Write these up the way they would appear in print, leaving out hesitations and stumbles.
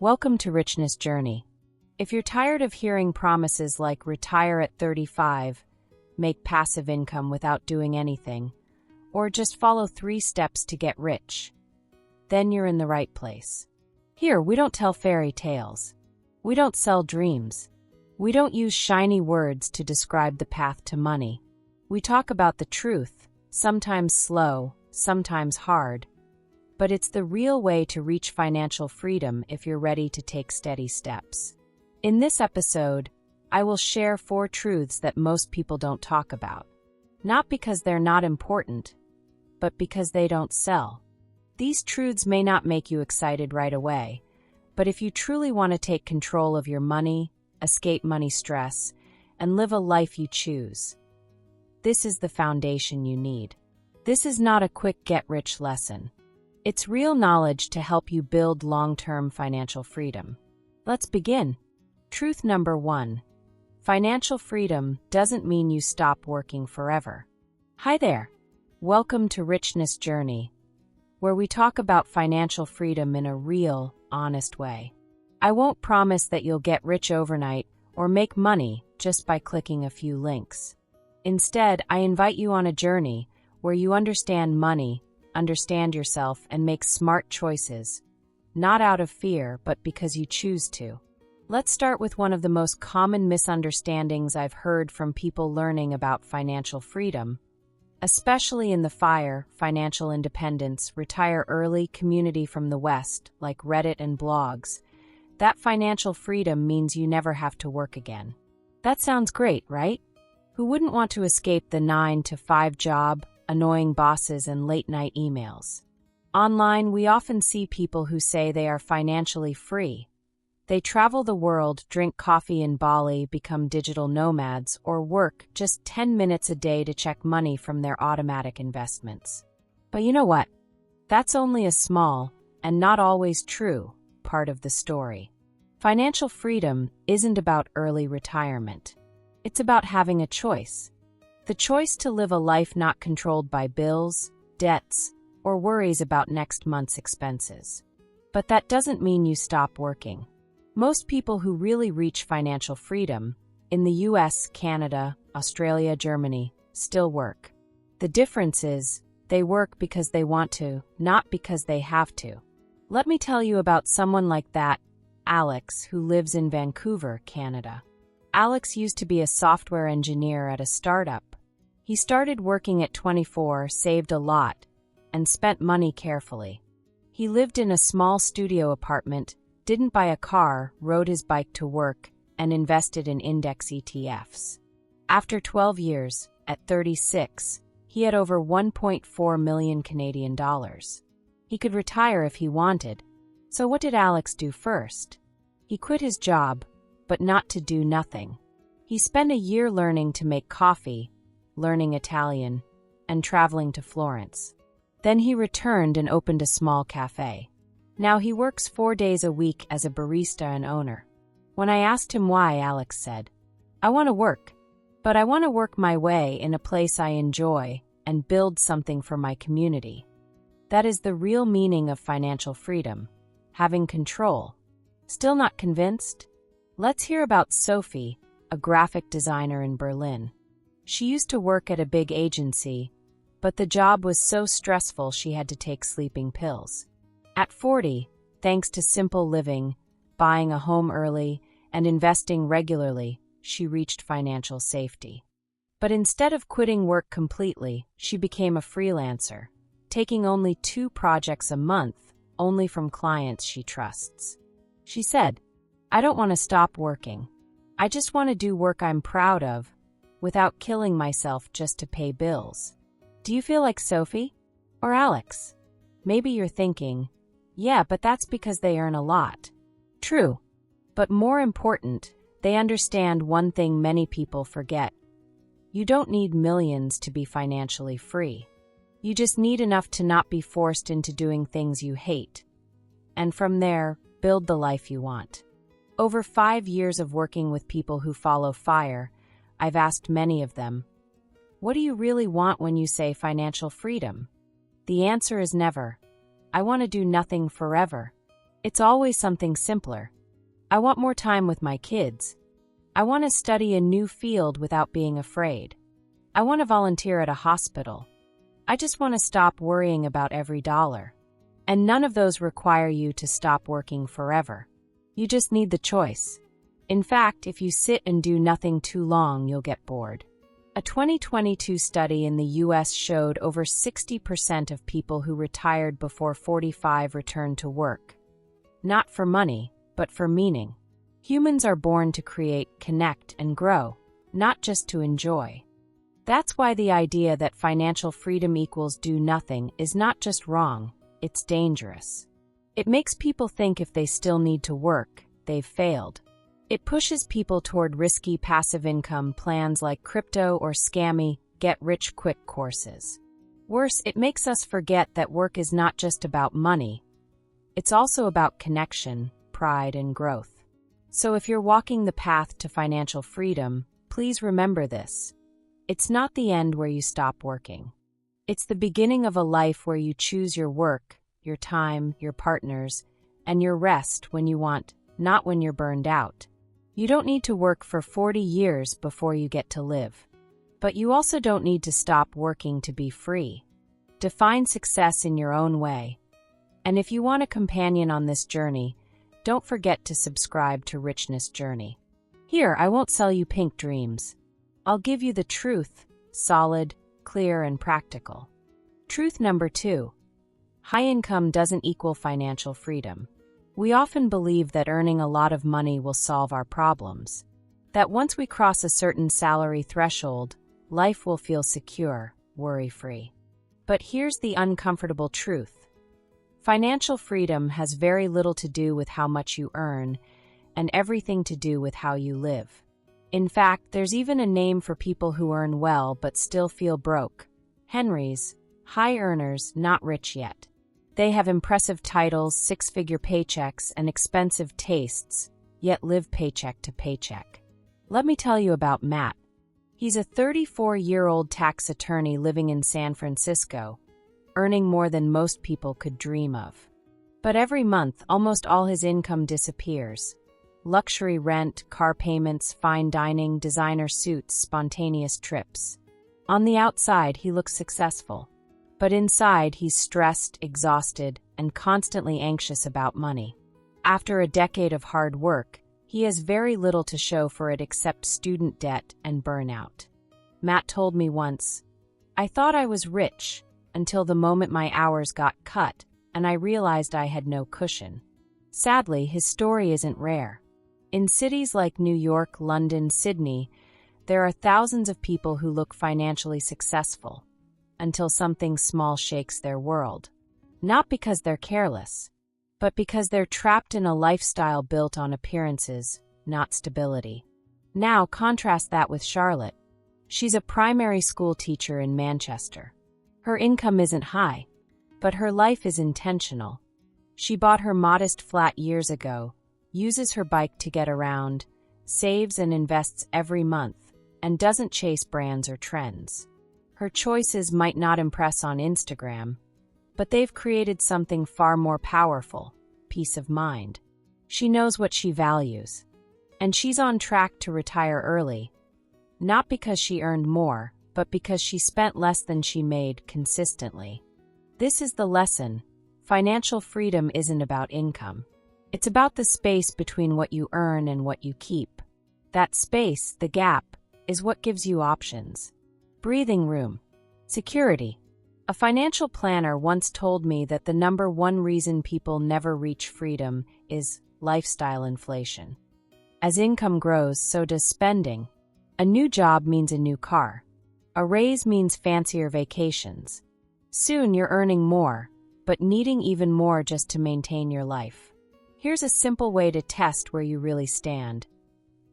Welcome to Richness Journey. If you're tired of hearing promises like retire at 35, make passive income without doing anything, or just follow 3 steps to get rich, then you're in the right place. Here, we don't tell fairy tales. We don't sell dreams. We don't use shiny words to describe the path to money. We talk about the truth, sometimes slow, sometimes hard, but it's the real way to reach financial freedom if you're ready to take steady steps. In this episode, I will share 4 truths that most people don't talk about. Not because they're not important, but because they don't sell. These truths may not make you excited right away, but if you truly want to take control of your money, escape money stress, and live a life you choose, this is the foundation you need. This is not a quick get-rich lesson. It's real knowledge to help you build long-term financial freedom. Let's begin. Truth number 1. Financial freedom doesn't mean you stop working forever. Hi there. Welcome to Richness Journey, where we talk about financial freedom in a real, honest way. I won't promise that you'll get rich overnight or make money just by clicking a few links. Instead, I invite you on a journey where you understand money, understand yourself, and make smart choices, not out of fear, but because you choose to. Let's start with one of the most common misunderstandings I've heard from people learning about financial freedom, especially in the FIRE, financial independence, retire early community from the West, like Reddit and blogs, that financial freedom means you never have to work again. That sounds great, right? Who wouldn't want to escape the 9-to-5 job, annoying bosses, and late-night emails? Online, we often see people who say they are financially free. They travel the world, drink coffee in Bali, become digital nomads, or work just 10 minutes a day to check money from their automatic investments. But you know what? That's only a small, and not always true, part of the story. Financial freedom isn't about early retirement. It's about having a choice. The choice to live a life not controlled by bills, debts, or worries about next month's expenses. But that doesn't mean you stop working. Most people who really reach financial freedom, in the US, Canada, Australia, Germany, still work. The difference is, they work because they want to, not because they have to. Let me tell you about someone like that, Alex, who lives in Vancouver, Canada. Alex used to be a software engineer at a startup. He started working at 24, saved a lot, and spent money carefully. He lived in a small studio apartment, didn't buy a car, rode his bike to work, and invested in index ETFs. After 12 years, at 36, he had over 1.4 million Canadian dollars. He could retire if he wanted. So what did Alex do first? He quit his job, but not to do nothing. He spent a year learning to make coffee, learning Italian, and traveling to Florence. Then he returned and opened a small cafe. Now he works 4 days a week as a barista and owner. When I asked him why, Alex said, "I want to work, but I want to work my way in a place I enjoy and build something for my community." That is the real meaning of financial freedom, having control. Still not convinced? Let's hear about Sophie, a graphic designer in Berlin. She used to work at a big agency, but the job was so stressful she had to take sleeping pills. At 40, thanks to simple living, buying a home early, and investing regularly, she reached financial safety. But instead of quitting work completely, she became a freelancer, taking only 2 projects a month, only from clients she trusts. She said, "I don't want to stop working. I just want to do work I'm proud of, without killing myself just to pay bills." Do you feel like Sophie? Or Alex? Maybe you're thinking, yeah, but that's because they earn a lot. True. But more important, they understand one thing many people forget. You don't need millions to be financially free. You just need enough to not be forced into doing things you hate. And from there, build the life you want. Over 5 years of working with people who follow FIRE, I've asked many of them, what do you really want when you say financial freedom? The answer is never. I want to do nothing forever. It's always something simpler. I want more time with my kids. I want to study a new field without being afraid. I want to volunteer at a hospital. I just want to stop worrying about every dollar. And none of those require you to stop working forever. You just need the choice. In fact, if you sit and do nothing too long, you'll get bored. A 2022 study in the U.S. showed over 60% of people who retired before 45 returned to work. Not for money, but for meaning. Humans are born to create, connect, and grow, not just to enjoy. That's why the idea that financial freedom equals do nothing is not just wrong, it's dangerous. It makes people think if they still need to work, they've failed. It pushes people toward risky passive income plans like crypto or scammy, get-rich-quick courses. Worse, it makes us forget that work is not just about money. It's also about connection, pride, and growth. So if you're walking the path to financial freedom, please remember this. It's not the end where you stop working. It's the beginning of a life where you choose your work, your time, your partners, and your rest when you want, not when you're burned out. You don't need to work for 40 years before you get to live. But you also don't need to stop working to be free. Define success in your own way. And if you want a companion on this journey, don't forget to subscribe to Richness Journey. Here, I won't sell you pink dreams. I'll give you the truth, solid, clear, and practical. Truth number 2. High income doesn't equal financial freedom. We often believe that earning a lot of money will solve our problems. That once we cross a certain salary threshold, life will feel secure, worry-free. But here's the uncomfortable truth. Financial freedom has very little to do with how much you earn, and everything to do with how you live. In fact, there's even a name for people who earn well but still feel broke. Henrys, high earners, not rich yet. They have impressive titles, six-figure paychecks, and expensive tastes, yet live paycheck to paycheck. Let me tell you about Matt. He's a 34-year-old tax attorney living in San Francisco, earning more than most people could dream of. But every month, almost all his income disappears. Luxury rent, car payments, fine dining, designer suits, spontaneous trips. On the outside, he looks successful. But inside, he's stressed, exhausted, and constantly anxious about money. After a decade of hard work, he has very little to show for it except student debt and burnout. Matt told me once, "I thought I was rich until the moment my hours got cut and I realized I had no cushion." Sadly, his story isn't rare. In cities like New York, London, Sydney, there are thousands of people who look financially successful until something small shakes their world. Not because they're careless, but because they're trapped in a lifestyle built on appearances, not stability. Now contrast that with Charlotte. She's a primary school teacher in Manchester. Her income isn't high, but her life is intentional. She bought her modest flat years ago, uses her bike to get around, saves and invests every month, and doesn't chase brands or trends. Her choices might not impress on Instagram, but they've created something far more powerful: peace of mind. She knows what she values, and she's on track to retire early, not because she earned more, but because she spent less than she made consistently. This is the lesson. Financial freedom isn't about income. It's about the space between what you earn and what you keep. That space, the gap, is what gives you options. Breathing room. Security. A financial planner once told me that the number one reason people never reach freedom is lifestyle inflation. As income grows, so does spending. A new job means a new car. A raise means fancier vacations. Soon you're earning more, but needing even more just to maintain your life. Here's a simple way to test where you really stand.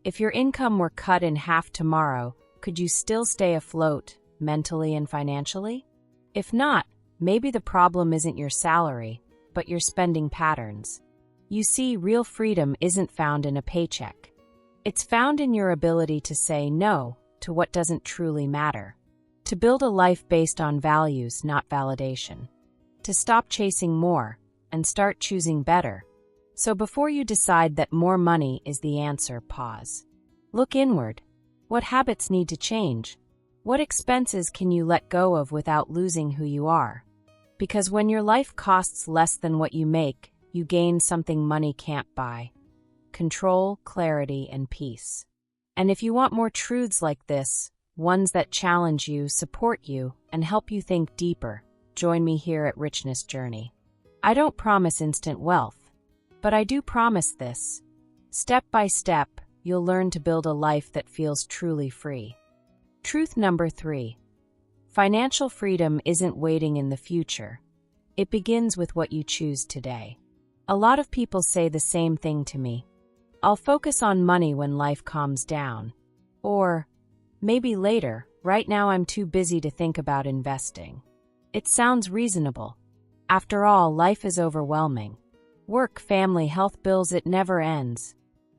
If your income were cut in half tomorrow, could you still stay afloat, mentally and financially? If not, maybe the problem isn't your salary, but your spending patterns. You see, real freedom isn't found in a paycheck. It's found in your ability to say no to what doesn't truly matter. To build a life based on values, not validation. To stop chasing more and start choosing better. So before you decide that more money is the answer, pause. Look inward. What habits need to change? What expenses can you let go of without losing who you are? Because when your life costs less than what you make, you gain something money can't buy: control, clarity, and peace. And if you want more truths like this, ones that challenge you, support you, and help you think deeper, join me here at Richness Journey. I don't promise instant wealth, but I do promise this. Step by step, you'll learn to build a life that feels truly free. Truth number 3. Financial freedom isn't waiting in the future. It begins with what you choose today. A lot of people say the same thing to me. I'll focus on money when life calms down. Or, maybe later, right now I'm too busy to think about investing. It sounds reasonable. After all, life is overwhelming. Work, family, health, bills, it never ends.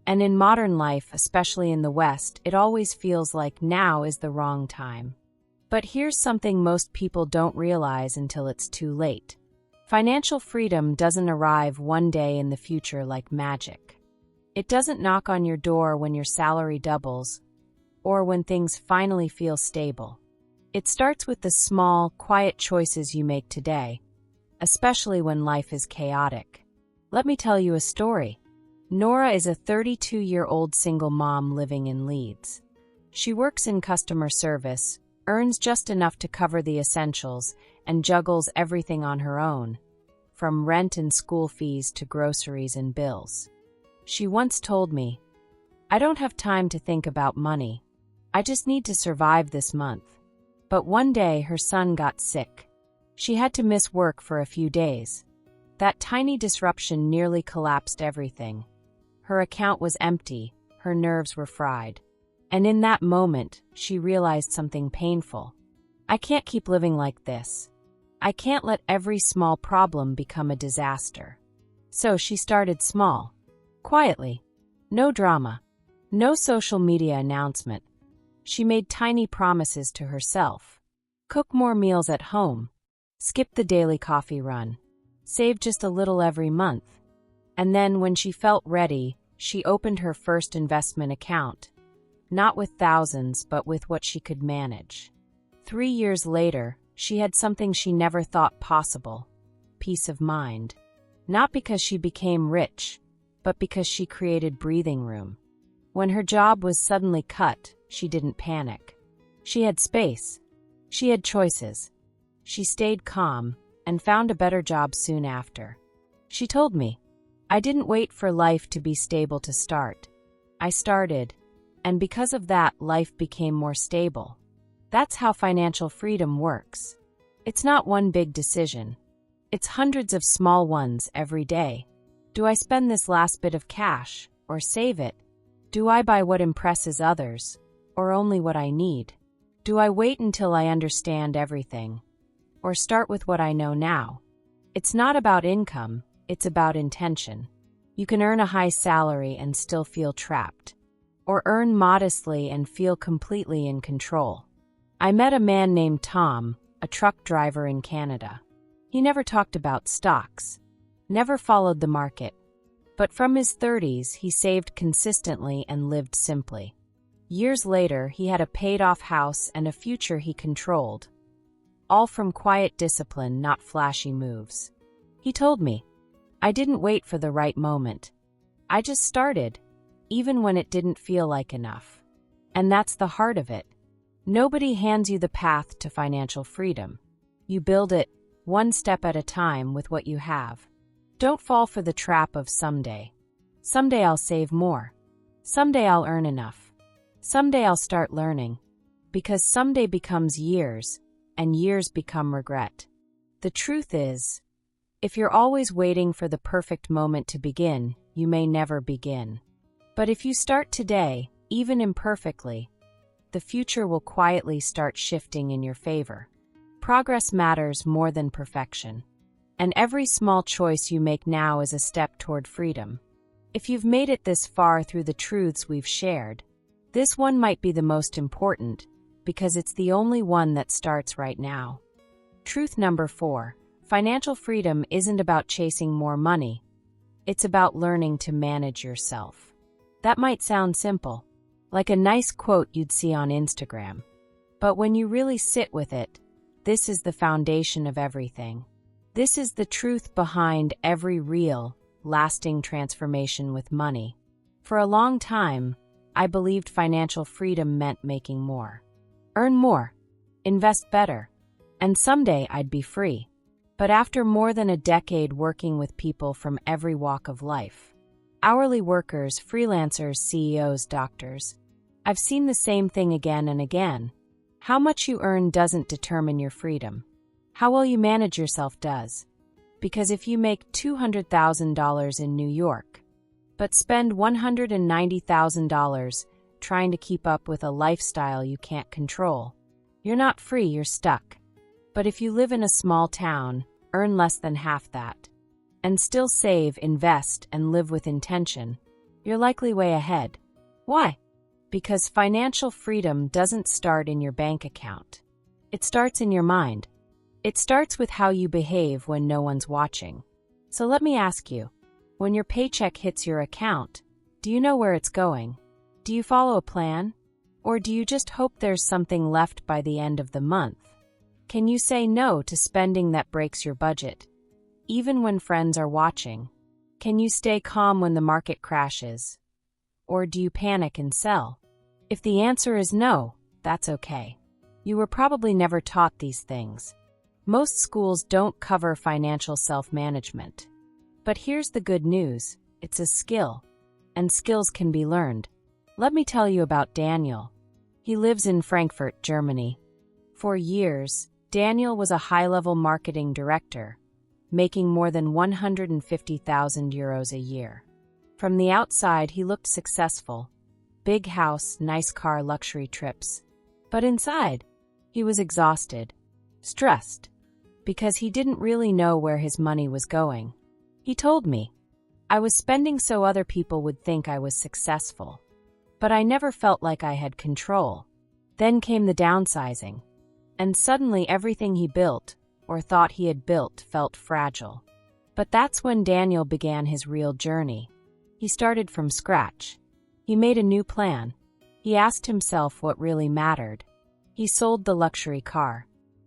And in modern life, especially in the West, it always feels like now is the wrong time. But here's something most people don't realize until it's too late. Financial freedom doesn't arrive one day in the future like magic. It doesn't knock on your door when your salary doubles or when things finally feel stable. It starts with the small, quiet choices you make today, especially when life is chaotic. Let me tell you a story. Nora is a 32-year-old single mom living in Leeds. She works in customer service, earns just enough to cover the essentials, and juggles everything on her own, from rent and school fees to groceries and bills. She once told me, "I don't have time to think about money. I just need to survive this month." But one day her son got sick. She had to miss work for a few days. That tiny disruption nearly collapsed everything. Her account was empty, her nerves were fried. And in that moment, she realized something painful. I can't keep living like this. I can't let every small problem become a disaster. So she started small. Quietly. No drama. No social media announcement. She made tiny promises to herself. Cook more meals at home. Skip the daily coffee run. Save just a little every month. And then when she felt ready, she opened her first investment account. Not with thousands, but with what she could manage. 3 years later, she had something she never thought possible: peace of mind. Not because she became rich, but because she created breathing room. When her job was suddenly cut, she didn't panic. She had space. She had choices. She stayed calm and found a better job soon after. She told me, "I didn't wait for life to be stable to start. I started, and because of that, life became more stable." That's how financial freedom works. It's not one big decision. It's hundreds of small ones every day. Do I spend this last bit of cash, or save it? Do I buy what impresses others, or only what I need? Do I wait until I understand everything, or start with what I know now? It's not about income, it's about intention. You can earn a high salary and still feel trapped, or earn modestly and feel completely in control. I met a man named Tom, a truck driver in Canada. He never talked about stocks, never followed the market. But from his 30s, he saved consistently and lived simply. Years later, he had a paid-off house and a future he controlled, all from quiet discipline, not flashy moves. He told me, "I didn't wait for the right moment. I just started, even when it didn't feel like enough." And that's the heart of it. Nobody hands you the path to financial freedom. You build it, one step at a time, with what you have. Don't fall for the trap of someday. Someday I'll save more. Someday I'll earn enough. Someday I'll start learning. Because someday becomes years, and years become regret. The truth is, if you're always waiting for the perfect moment to begin, you may never begin. But if you start today, even imperfectly, the future will quietly start shifting in your favor. Progress matters more than perfection. And every small choice you make now is a step toward freedom. If you've made it this far through the truths we've shared, this one might be the most important, because it's the only one that starts right now. Truth number 4. Financial freedom isn't about chasing more money. It's about learning to manage yourself. That might sound simple, like a nice quote you'd see on Instagram. But when you really sit with it, this is the foundation of everything. This is the truth behind every real, lasting transformation with money. For a long time, I believed financial freedom meant making more. Earn more, invest better, and someday I'd be free. But after more than a decade working with people from every walk of life, hourly workers, freelancers, CEOs, doctors, I've seen the same thing again and again. How much you earn doesn't determine your freedom. How well you manage yourself does. Because if you make $200,000 in New York, but spend $190,000 trying to keep up with a lifestyle you can't control, you're not free, you're stuck. But if you live in a small town, earn less than half that, and still save, invest, and live with intention, you're likely way ahead. Why? Because financial freedom doesn't start in your bank account. It starts in your mind. It starts with how you behave when no one's watching. So let me ask you, when your paycheck hits your account, do you know where it's going? Do you follow a plan? Or do you just hope there's something left by the end of the month? Can you say no to spending that breaks your budget, even when friends are watching? Can you stay calm when the market crashes? Or do you panic and sell? If the answer is no, that's okay. You were probably never taught these things. Most schools don't cover financial self-management. But here's the good news, it's a skill, and skills can be learned. Let me tell you about Daniel. He lives in Frankfurt, Germany. For years, Daniel was a high-level marketing director, making more than 150,000 euros a year. From the outside, he looked successful. Big house, nice car, luxury trips. But inside, he was exhausted, stressed, because he didn't really know where his money was going. He told me, I was spending so other people would think I was successful. But I never felt like I had control. Then came the downsizing. And suddenly everything he built, or thought he had built, felt fragile. But that's when Daniel began his real journey. He started from scratch. He made a new plan. He asked himself what really mattered. He sold the luxury car,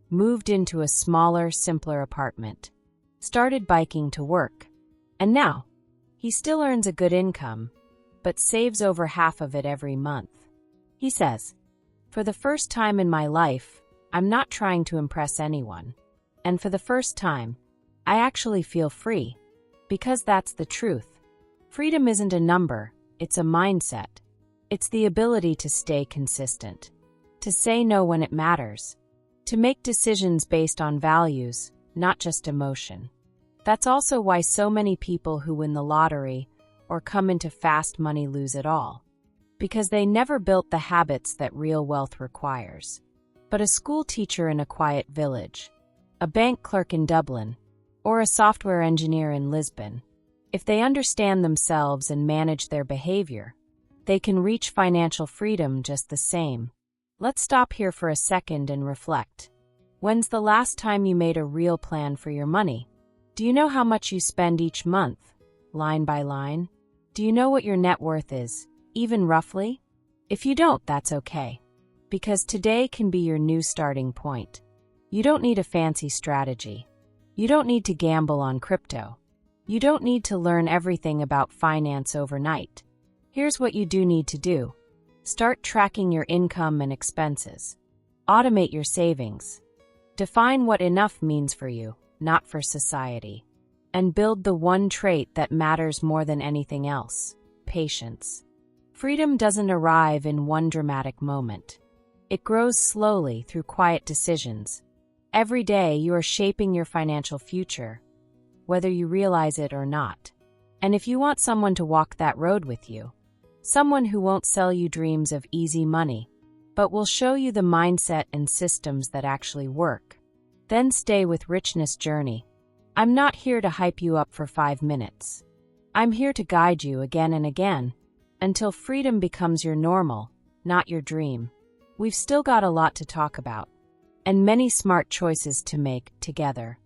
moved into a smaller, simpler apartment, started biking to work. And now, he still earns a good income, but saves over half of it every month. He says, for the first time in my life, I'm not trying to impress anyone. And for the first time, I actually feel free. Because that's the truth. Freedom isn't a number, it's a mindset. It's the ability to stay consistent, to say no when it matters, to make decisions based on values, not just emotion. That's also why so many people who win the lottery or come into fast money lose it all. Because they never built the habits that real wealth requires. But a school teacher in a quiet village, a bank clerk in Dublin, or a software engineer in Lisbon, if they understand themselves and manage their behavior, they can reach financial freedom just the same. Let's stop here for a second and reflect. When's the last time you made a real plan for your money? Do you know how much you spend each month, line by line? Do you know what your net worth is, even roughly? If you don't, that's okay. Because today can be your new starting point. You don't need a fancy strategy. You don't need to gamble on crypto. You don't need to learn everything about finance overnight. Here's what you do need to do. Start tracking your income and expenses. Automate your savings. Define what enough means for you, not for society. And build the one trait that matters more than anything else, patience. Freedom doesn't arrive in one dramatic moment. It grows slowly through quiet decisions. Every day you are shaping your financial future, whether you realize it or not. And if you want someone to walk that road with you, someone who won't sell you dreams of easy money, but will show you the mindset and systems that actually work, then stay with Richness Journey. I'm not here to hype you up for 5 minutes. I'm here to guide you again and again, until freedom becomes your normal, not your dream. We've still got a lot to talk about, and many smart choices to make together.